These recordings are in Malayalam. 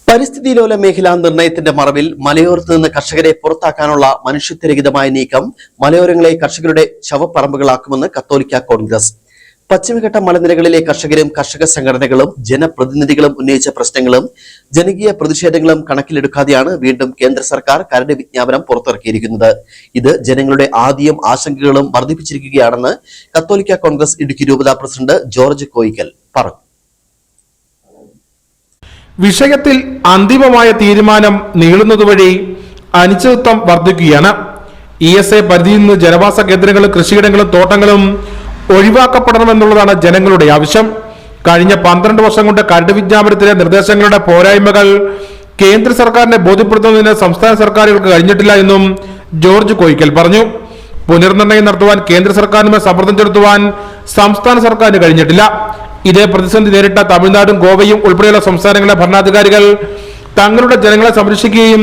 പരിസ്ഥിതിലോല മേഖലാ നിർണയത്തിന്റെ മറവിൽ മലയോരത്ത് നിന്ന് കർഷകരെ പുറത്താക്കാനുള്ള മനുഷ്യത്വരഹിതമായ നീക്കം മലയോരങ്ങളെ കർഷകരുടെ ശവപ്പറമ്പുകളാക്കുമെന്ന് കത്തോലിക്ക കോൺഗ്രസ്. പശ്ചിമഘട്ട മലനിരകളിലെ കർഷകരും കർഷക സംഘടനകളും ജനപ്രതിനിധികളും ഉന്നയിച്ച പ്രശ്നങ്ങളും ജനകീയ പ്രതിഷേധങ്ങളും കണക്കിലെടുക്കാതെയാണ് വീണ്ടും കേന്ദ്ര സർക്കാർ കരട് വിജ്ഞാപനം പുറത്തിറക്കിയിരിക്കുന്നത്. ഇത് ജനങ്ങളുടെ ആദിയും ആശങ്കകളും വർദ്ധിപ്പിച്ചിരിക്കുകയാണെന്ന് കത്തോലിക്ക കോൺഗ്രസ് ഇടുക്കി രൂപതാ പ്രസിഡന്റ് ജോർജ് കോയിക്കൽ പറഞ്ഞു. വിഷയത്തിൽ അന്തിമമായ തീരുമാനം നീളുന്നതുവഴി അനിശ്ചിതത്വം വർദ്ധിക്കുകയാണ്. ESA പരിധിയിൽ നിന്ന് ജനവാസ കേന്ദ്രങ്ങളും കൃഷിയിടങ്ങളും തോട്ടങ്ങളും ഒഴിവാക്കപ്പെടണമെന്നുള്ളതാണ് ജനങ്ങളുടെ ആവശ്യം. കഴിഞ്ഞ 12 വർഷം കൊണ്ട് കരട് വിജ്ഞാപനത്തിലെ നിർദ്ദേശങ്ങളുടെ പോരായ്മകൾ കേന്ദ്ര സർക്കാരിനെ ബോധ്യപ്പെടുത്തുന്നതിന് സംസ്ഥാന സർക്കാരുകൾക്ക് കഴിഞ്ഞിട്ടില്ല എന്നും ജോർജ് കോയിക്കൽ പറഞ്ഞു. പുനർനിർണയം നടത്തുവാൻ കേന്ദ്ര സർക്കാരിനുമേൽ സമ്മർദ്ദം ചെലുത്തുവാൻ സംസ്ഥാന സർക്കാരിന് കഴിഞ്ഞിട്ടില്ല. ഇതേ പ്രതിസന്ധി നേരിട്ട തമിഴ്നാടും ഗോവയും ഉൾപ്പെടെയുള്ള സംസ്ഥാനങ്ങളിലെ ഭരണാധികാരികൾ തങ്ങളുടെ ജനങ്ങളെ സംരക്ഷിക്കുകയും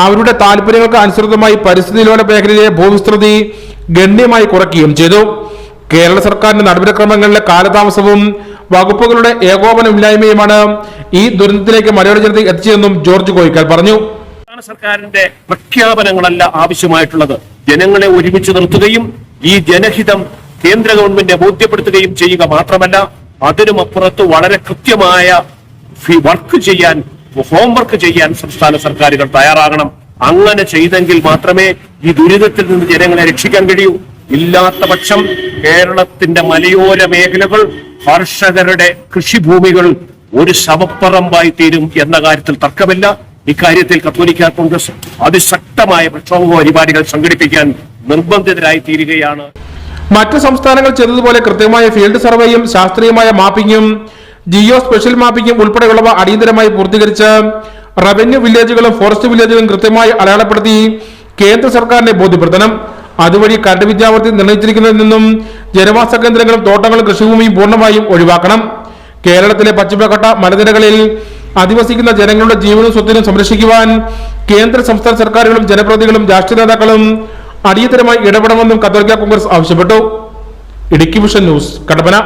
അവരുടെ താല്പര്യങ്ങൾക്ക് അനുസൃതമായി പരിസ്ഥിതിലോല മേഖലയിലെ ഭൂവിസ്തൃതി ഗണ്യമായി കുറയ്ക്കുകയും ചെയ്തു. കേരള സർക്കാരിന്റെ നടപടിക്രമങ്ങളിലെ കാലതാമസവും വകുപ്പുകളുടെ ഏകോപനമില്ലായ്മയുമാണ് ഈ ദുരന്തത്തിലേക്ക് മലയോര ജനതയെ എത്തിച്ചതെന്നും ജോർജ് കോയിക്കൽ പറഞ്ഞു. സംസ്ഥാന സർക്കാരിന്റെ പ്രഖ്യാപനങ്ങളല്ല ആവശ്യമായിട്ടുള്ളത്. ജനങ്ങളെ ഒരുമിച്ച് നിർത്തുകയും ഈ ജനഹിതം കേന്ദ്ര ഗവൺമെന്റിനെ ബോധ്യപ്പെടുത്തുകയും ചെയ്യുക മാത്രമല്ല, അതിനുമപ്പുറത്ത് വളരെ കൃത്യമായ വർക്ക് ചെയ്യാൻ, ഹോംവർക്ക് ചെയ്യാൻ സംസ്ഥാന സർക്കാരുകൾ തയ്യാറാകണം. അങ്ങനെ ചെയ്തെങ്കിൽ മാത്രമേ ഈ ദുരിതത്തിൽ നിന്ന് ജനങ്ങളെ രക്ഷിക്കാൻ കഴിയൂ. ഇല്ലാത്ത പക്ഷം കേരളത്തിന്റെ മലയോര മേഖലകൾ, കർഷകരുടെ കൃഷിഭൂമികൾ ഒരു ശവപ്പറമ്പായി തീരും എന്ന കാര്യത്തിൽ തർക്കമില്ല. ഇക്കാര്യത്തിൽ കത്തോലിക്ക കോൺഗ്രസ് അതിശക്തമായ പ്രക്ഷോഭ പരിപാടികൾ സംഘടിപ്പിക്കാൻ നിർബന്ധിതരായി തീരുകയാണ്. മറ്റ് സംസ്ഥാനങ്ങൾ ചെയ്തതുപോലെ കൃത്യമായ ഫീൽഡ് സർവേയും ശാസ്ത്രീയമായ മാപ്പിംഗും ജിയോ സ്പെഷ്യൽ മാപ്പിംഗും ഉൾപ്പെടെയുള്ളവ അടിയന്തരമായി പൂർത്തീകരിച്ച് റവന്യൂ വില്ലേജുകളും ഫോറസ്റ്റ് വില്ലേജുകളും കൃത്യമായി അടയാളപ്പെടുത്തി കേന്ദ്ര സർക്കാരിനെ ബോധ്യപ്പെടുത്തണം. അതുവഴി കരട് വിജ്ഞാപനത്തിൽ നിർണയിച്ചിരിക്കുന്നതിൽ നിന്നും ജനവാസ കേന്ദ്രങ്ങളും തോട്ടങ്ങളും കൃഷിഭൂമിയും പൂർണ്ണമായും ഒഴിവാക്കണം. കേരളത്തിലെ പശ്ചിമഘട്ട മലനിരകളിൽ അധിവസിക്കുന്ന ജനങ്ങളുടെ ജീവനും സ്വത്തിനും സംരക്ഷിക്കുവാൻ കേന്ദ്ര സംസ്ഥാന സർക്കാരുകളും ജനപ്രതിനിധികളും രാഷ്ട്രീയ നേതാക്കളും അടിയന്തരമായി ഇടപെടണമെന്നും കത്തോലിക്ക കോൺഗ്രസ് ആവശ്യപ്പെട്ടു. Idukki vision news, Kattappana.